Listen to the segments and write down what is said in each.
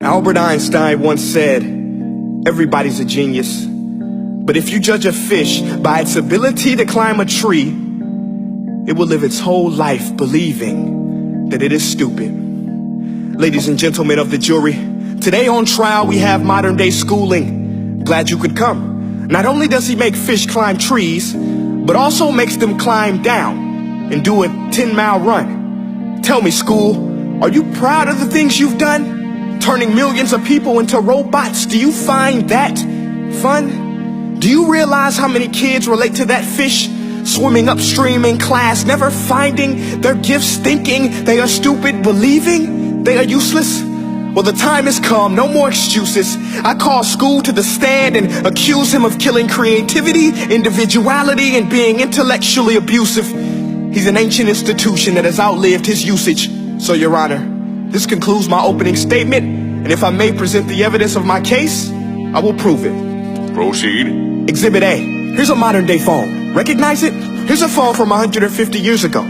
Albert Einstein once said, everybody's a genius. But if you judge a fish by its ability to climb a tree, it will live its whole life believing that it is stupid. Ladies and gentlemen of the jury, today on trial we have modern day schooling. Glad you could come. Not only does he make fish climb trees, but also makes them climb down and do a 10-mile run. Tell me, school, are you proud of the things you've done? Turning millions of people into robots, do you find that fun? Do you realize how many kids relate to that fish? Swimming upstream in class, never finding their gifts, thinking they are stupid, believing they are useless? Well, the time has come, no more excuses. I call school to the stand and accuse him of killing creativity, individuality, and being intellectually abusive. He's an ancient institution that has outlived his usage. So, Your Honor, this concludes my opening statement, and if I may present the evidence of my case, I will prove it. Proceed. Exhibit A. Here's a modern day phone. Recognize it? Here's a phone from 150 years ago.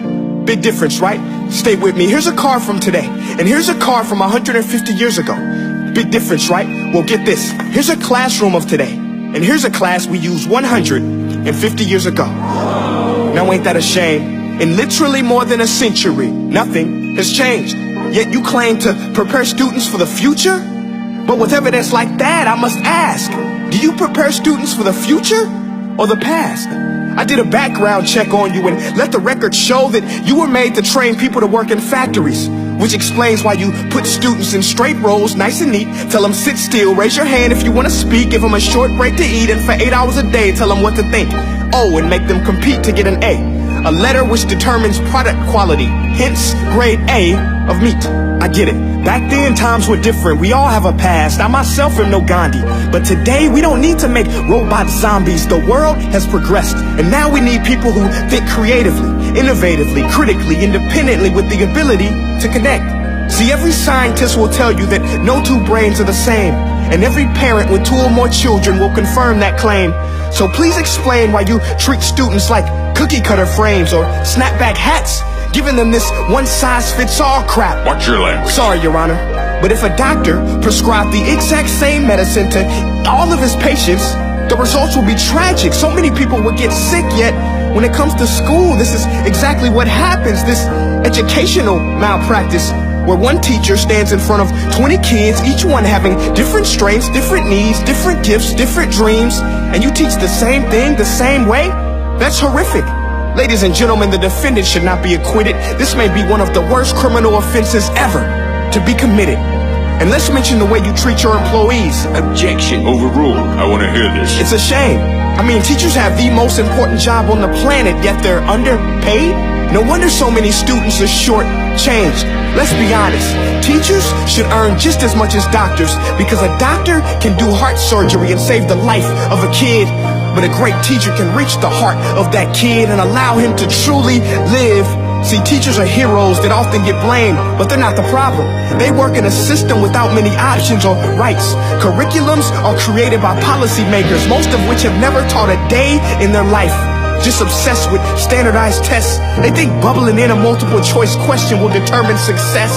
Big difference, right? Stay with me. Here's a car from today, and here's a car from 150 years ago. Big difference, right? Well, get this. Here's a classroom of today, and here's a class we used 150 years ago. Now ain't that a shame? In literally more than a century, nothing has changed. Yet you claim to prepare students for the future? But with evidence like that, I must ask, do you prepare students for the future or the past? I did a background check on you and let the record show that you were made to train people to work in factories, which explains why you put students in straight rows, nice and neat, tell them sit still, raise your hand if you want to speak, give them a short break to eat, and for 8 hours a day, tell them what to think. Oh, and make them compete to get an A letter which determines product quality, hence grade A of meat. I get it. Back then, times were different. We all have a past. I myself am no Gandhi. But today, we don't need to make robot zombies. The world has progressed. And now we need people who think creatively, innovatively, critically, independently, with the ability to connect. See, every scientist will tell you that no two brains are the same. And every parent with 2 or more children will confirm that claim. So please explain why you treat students like cookie cutter frames or snapback hats, giving them this one-size-fits-all crap. Watch your language. Sorry, Your Honor, but if a doctor prescribed the exact same medicine to all of his patients, the results will be tragic. So many people will get sick, yet when it comes to school, this is exactly what happens. This educational malpractice, where one teacher stands in front of 20 kids, each one having different strengths, different needs, different gifts, different dreams, and you teach the same thing the same way? That's horrific. Ladies and gentlemen, the defendant should not be acquitted. This may be one of the worst criminal offenses ever to be committed. And let's mention the way you treat your employees. Objection. Overruled. I want to hear this. It's a shame. I mean, teachers have the most important job on the planet, yet they're underpaid. No wonder so many students are short-changed. Let's be honest. Teachers should earn just as much as doctors, because a doctor can do heart surgery and save the life of a kid. But a great teacher can reach the heart of that kid and allow him to truly live. See, teachers are heroes that often get blamed, but they're not the problem. They work in a system without many options or rights. Curriculums are created by policymakers, most of which have never taught a day in their life. Just obsessed with standardized tests. They think bubbling in a multiple choice question will determine success.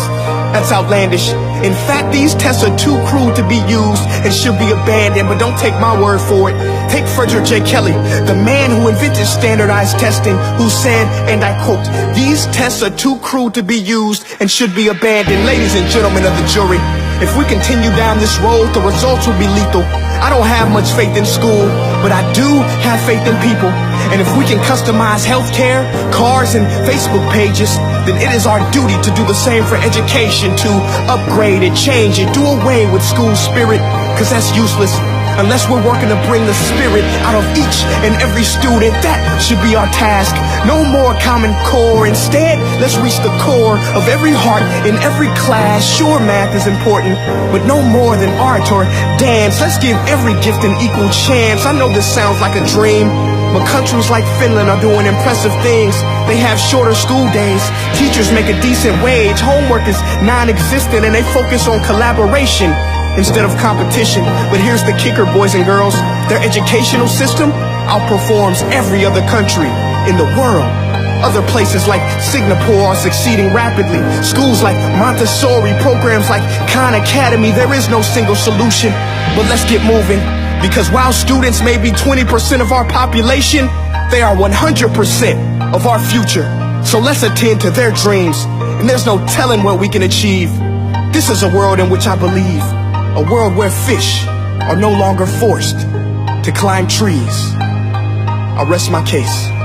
That's outlandish. In fact, these tests are too crude to be used and should be abandoned, but don't take my word for it. Take Frederick J. Kelly, the man who invented standardized testing, who said, and I quote, "These tests are too crude to be used and should be abandoned." Ladies and gentlemen of the jury, if we continue down this road, the results will be lethal. I don't have much faith in school, but I do have faith in people. And if we can customize healthcare, cars, and Facebook pages, then it is our duty to do the same for education, to upgrade it, change it, do away with school spirit, because that's useless. Unless we're working to bring the spirit out of each and every student, that should be our task. No more Common Core. Instead, let's reach the core of every heart in every class. Sure, math is important, but no more than art or dance. Let's give every gift an equal chance. I know this sounds like a dream, but countries like Finland are doing impressive things. They have shorter school days. Teachers make a decent wage. Homework is non-existent, and they focus on collaboration instead of competition. But here's the kicker, boys and girls. Their educational system outperforms every other country in the world. Other places like Singapore are succeeding rapidly. Schools like Montessori, programs like Khan Academy. There is no single solution, but let's get moving. Because while students may be 20% of our population, they are 100% of our future. So let's attend to their dreams, and there's no telling what we can achieve. This is a world in which I believe, a world where fish are no longer forced to climb trees. I'll rest my case.